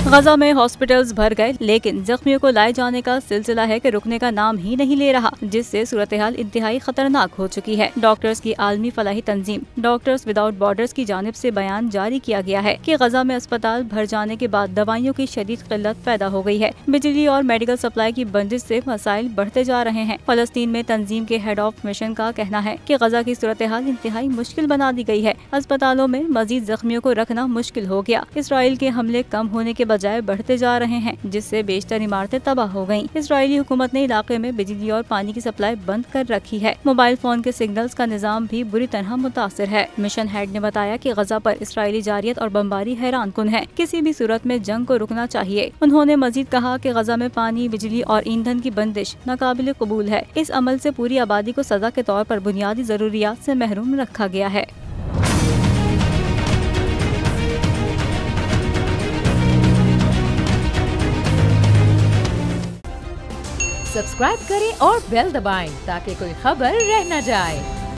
गजा में हॉस्पिटल्स भर गए, लेकिन जख्मियों को लाए जाने का सिलसिला है कि रुकने का नाम ही नहीं ले रहा, जिससे सूरत हाल इंतहाई खतरनाक हो चुकी है। डॉक्टर्स की आलमी फलाही तंजीम डॉक्टर्स विदाउट बॉर्डर्स की जानिब से बयान जारी किया गया है कि गजा में अस्पताल भर जाने के बाद दवाइयों की शदीद किल्लत पैदा हो गई है। बिजली और मेडिकल सप्लाई की बंदिश से मसाइल बढ़ते जा रहे हैं। फलस्तीन में तंजीम के हेड ऑफ मिशन का कहना है कि गजा की सूरत हाल इंतहाई मुश्किल बना दी गई है। अस्पतालों में मजीद जख्मियों को रखना मुश्किल हो गया। इसराइल के हमले कम होने के बजाय बढ़ते जा रहे हैं, जिससे बेशतर इमारतें तबाह हो गयी। इसराइली हुकूमत ने इलाके में बिजली और पानी की सप्लाई बंद कर रखी है। मोबाइल फोन के सिग्नल्स का निजाम भी बुरी तरह मुतासिर है। मिशन हेड ने बताया कि गजा पर इसराइली जारियत और बमबारी हैरान कुन है। किसी भी सूरत में जंग को रुकना चाहिए। उन्होंने मजीद कहा कि गजा में पानी, बिजली और ईंधन की बंदिश नाकाबिल कबूल है। इस अमल से पूरी आबादी को सजा के तौर पर बुनियादी जरूरियात से महरूम रखा गया है। सब्सक्राइब करें और बेल दबाएं ताकि कोई खबर रह न जाए।